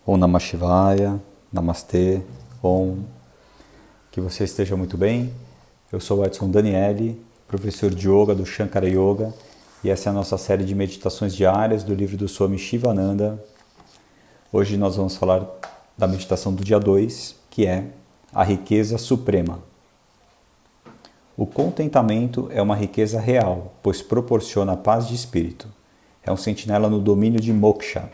Om Namah Shivaya, Namastê, Om. Que você esteja muito bem. Eu sou o Edson Danieli, professor de Yoga do Shankara Yoga, e essa é a nossa série de meditações diárias do livro do Swami Shivananda. Hoje nós vamos falar da meditação do dia 2, que é a riqueza suprema. O contentamento é uma riqueza real, pois proporciona paz de espírito. É um sentinela no domínio de moksha.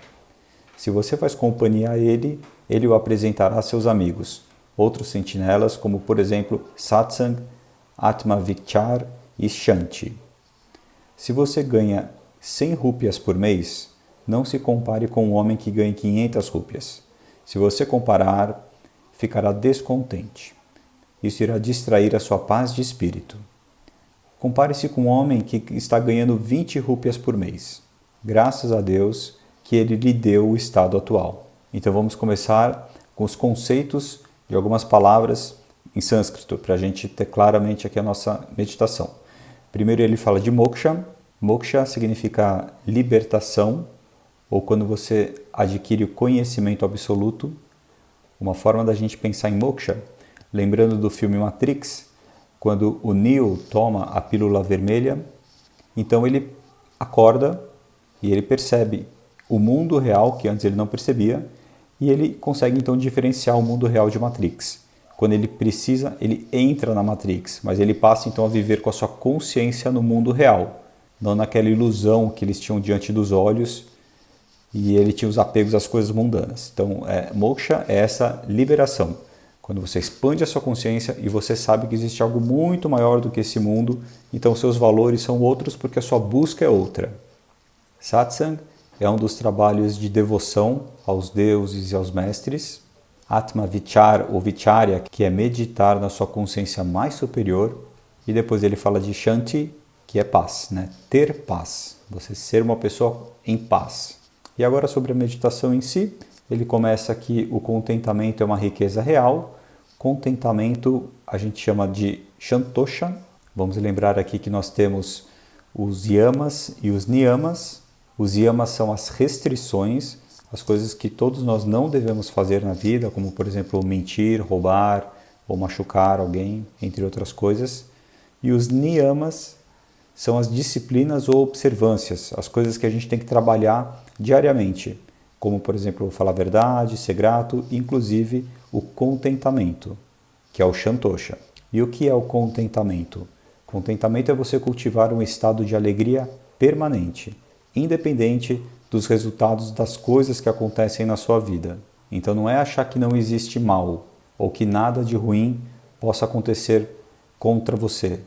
Se você faz companhia a ele, ele o apresentará a seus amigos, outros sentinelas, como por exemplo Satsang, Atma Vichar e Shanti. Se você ganha 100 rúpias por mês, não se compare com um homem que ganha 500 rúpias. Se você comparar, ficará descontente. Isso irá distrair a sua paz de espírito. Compare-se com um homem que está ganhando 20 rúpias por mês. Graças a Deus que ele lhe deu o estado atual. Então vamos começar com os conceitos de algumas palavras em sânscrito, para a gente ter claramente aqui a nossa meditação. Primeiro ele fala de moksha. Moksha significa libertação, ou quando você adquire o conhecimento absoluto. Uma forma da gente pensar em moksha, lembrando do filme Matrix, quando o Neo toma a pílula vermelha, então ele acorda e ele percebe o mundo real, que antes ele não percebia, e ele consegue então diferenciar o mundo real de Matrix. Quando ele precisa, ele entra na Matrix, mas ele passa então a viver com a sua consciência no mundo real, não naquela ilusão que eles tinham diante dos olhos, e ele tinha os apegos às coisas mundanas. Então, moksha é essa liberação, quando você expande a sua consciência e você sabe que existe algo muito maior do que esse mundo, então seus valores são outros porque a sua busca é outra. Satsang é um dos trabalhos de devoção aos deuses e aos mestres. Atma Vichar ou Vicharya, que é meditar na sua consciência mais superior. E depois ele fala de Shanti, que é paz, né? Ter paz, você ser uma pessoa em paz. E agora sobre a meditação em si, ele começa que o contentamento é uma riqueza real. Contentamento a gente chama de Shantosha. Vamos lembrar aqui que nós temos os yamas e os niyamas. Os yamas são as restrições, as coisas que todos nós não devemos fazer na vida, como por exemplo mentir, roubar ou machucar alguém, entre outras coisas. E os niyamas são as disciplinas ou observâncias, as coisas que a gente tem que trabalhar diariamente, como por exemplo falar a verdade, ser grato, inclusive o contentamento, que é o Shantosha. E o que é o contentamento? Contentamento é você cultivar um estado de alegria permanente, independente dos resultados das coisas que acontecem na sua vida. Então não é achar que não existe mal ou que nada de ruim possa acontecer contra você.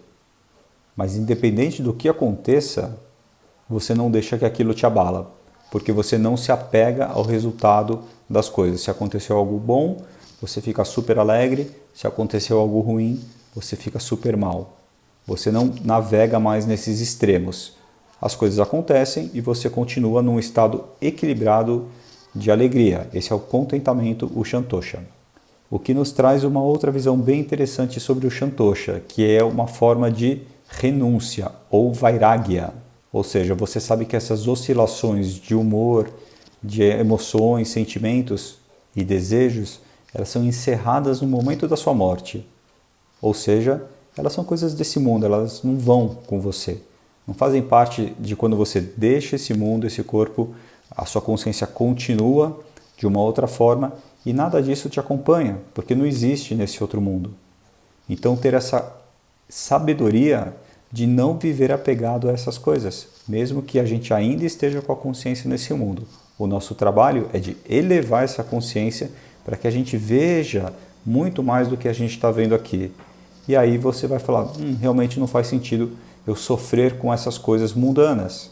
Mas independente do que aconteça, você não deixa que aquilo te abala, porque você não se apega ao resultado das coisas. Se aconteceu algo bom, você fica super alegre. Se aconteceu algo ruim, você fica super mal. Você não navega mais nesses extremos. As coisas acontecem e você continua num estado equilibrado de alegria. Esse é o contentamento, o Shantosha. O que nos traz uma outra visão bem interessante sobre o Shantosha, que é uma forma de renúncia ou vairagya. Ou seja, você sabe que essas oscilações de humor, de emoções, sentimentos e desejos, elas são encerradas no momento da sua morte. Ou seja, elas são coisas desse mundo, elas não vão com você. Não fazem parte de quando você deixa esse mundo, esse corpo, a sua consciência continua de uma outra forma e nada disso te acompanha, porque não existe nesse outro mundo. Então ter essa sabedoria de não viver apegado a essas coisas, mesmo que a gente ainda esteja com a consciência nesse mundo. O nosso trabalho é de elevar essa consciência para que a gente veja muito mais do que a gente está vendo aqui. E aí você vai falar, realmente não faz sentido eu sofrer com essas coisas mundanas.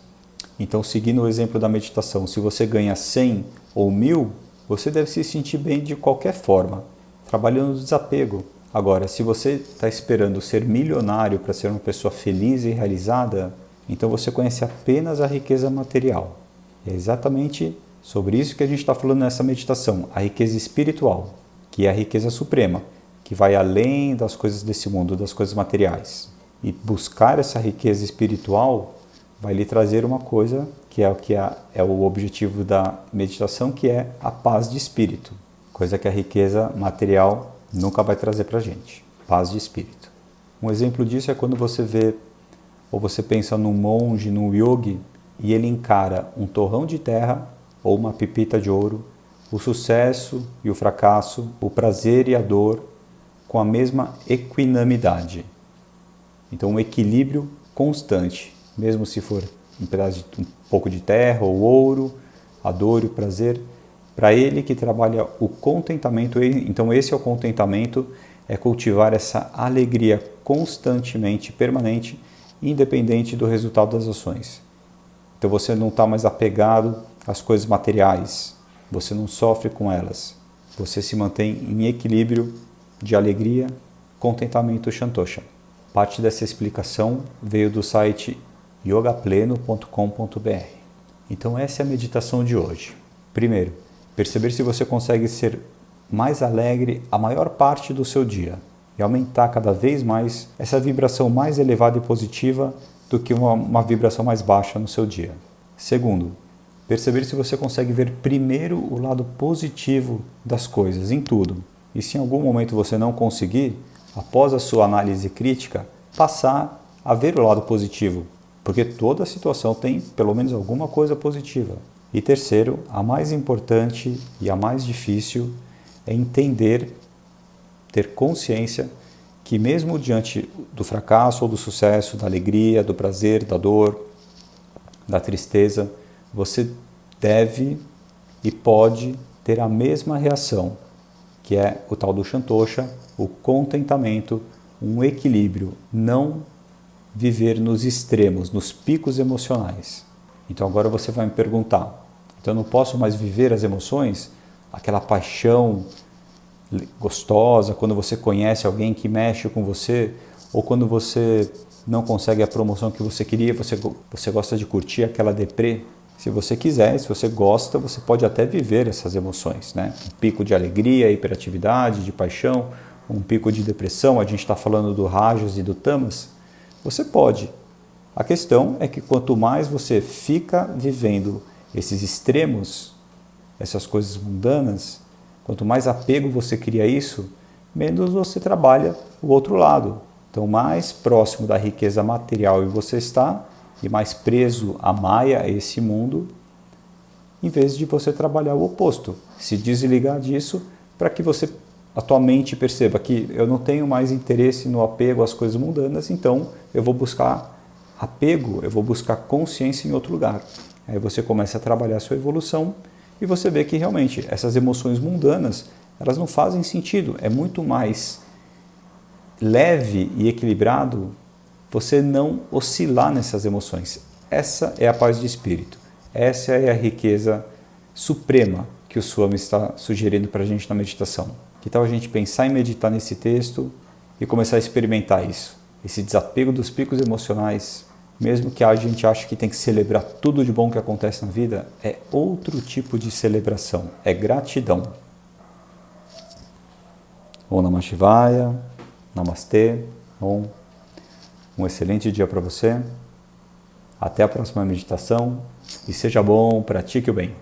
Então, seguindo o exemplo da meditação, se você ganha 100 ou 1000, você deve se sentir bem de qualquer forma, trabalhando no desapego. Agora, se você está esperando ser milionário para ser uma pessoa feliz e realizada, então você conhece apenas a riqueza material. É exatamente sobre isso que a gente está falando nessa meditação, a riqueza espiritual, que é a riqueza suprema, que vai além das coisas desse mundo, das coisas materiais. E buscar essa riqueza espiritual vai lhe trazer uma coisa que é o objetivo da meditação, que é a paz de espírito, coisa que a riqueza material nunca vai trazer para a gente, paz de espírito. Um exemplo disso é quando você vê, ou você pensa num monge, num yogi, e ele encara um torrão de terra ou uma pepita de ouro, o sucesso e o fracasso, o prazer e a dor, com a mesma equanimidade. Então, um equilíbrio constante, mesmo se for um pouco de terra ou ouro, a dor e o prazer. Para ele que trabalha o contentamento, então esse é o contentamento, é cultivar essa alegria constantemente, permanente, independente do resultado das ações. Então você não está mais apegado às coisas materiais, você não sofre com elas, você se mantém em equilíbrio de alegria, contentamento Santosha. Parte dessa explicação veio do site yogapleno.com.br. Então essa é a meditação de hoje. Primeiro, perceber se você consegue ser mais alegre a maior parte do seu dia e aumentar cada vez mais essa vibração mais elevada e positiva do que uma vibração mais baixa no seu dia. Segundo, perceber se você consegue ver primeiro o lado positivo das coisas, em tudo. E se em algum momento você não conseguir, após a sua análise crítica, passar a ver o lado positivo, porque toda situação tem pelo menos alguma coisa positiva. E terceiro, a mais importante e a mais difícil é entender, ter consciência que mesmo diante do fracasso ou do sucesso, da alegria, do prazer, da dor, da tristeza, você deve e pode ter a mesma reação, que é o tal do Santosha, o contentamento, um equilíbrio, não viver nos extremos, nos picos emocionais. Então agora você vai me perguntar, então eu não posso mais viver as emoções? Aquela paixão gostosa, quando você conhece alguém que mexe com você, ou quando você não consegue a promoção que você queria, você gosta de curtir aquela deprê? Se você quiser, se você gosta, você pode até viver essas emoções, né? Um pico de alegria, hiperatividade, de paixão, um pico de depressão, a gente está falando do Rajas e do Tamas, você pode. A questão é que quanto mais você fica vivendo esses extremos, essas coisas mundanas, quanto mais apego você cria a isso, menos você trabalha o outro lado. Então, mais próximo da riqueza material você está, e mais preso à Maya, a esse mundo, em vez de você trabalhar o oposto, se desligar disso para que a tua mente perceba que eu não tenho mais interesse no apego às coisas mundanas, então eu vou buscar apego, eu vou buscar consciência em outro lugar. Aí você começa a trabalhar a sua evolução e você vê que realmente essas emoções mundanas, elas não fazem sentido, é muito mais leve e equilibrado você não oscilar nessas emoções. Essa é a paz de espírito. Essa é a riqueza suprema que o Swami está sugerindo para a gente na meditação. Que tal a gente pensar em meditar nesse texto e começar a experimentar isso? Esse desapego dos picos emocionais, mesmo que a gente ache que tem que celebrar tudo de bom que acontece na vida, é outro tipo de celebração, é gratidão. Om Namah Shivaya, Namastê, Om. Um excelente dia para você, até a próxima meditação e seja bom, pratique o bem.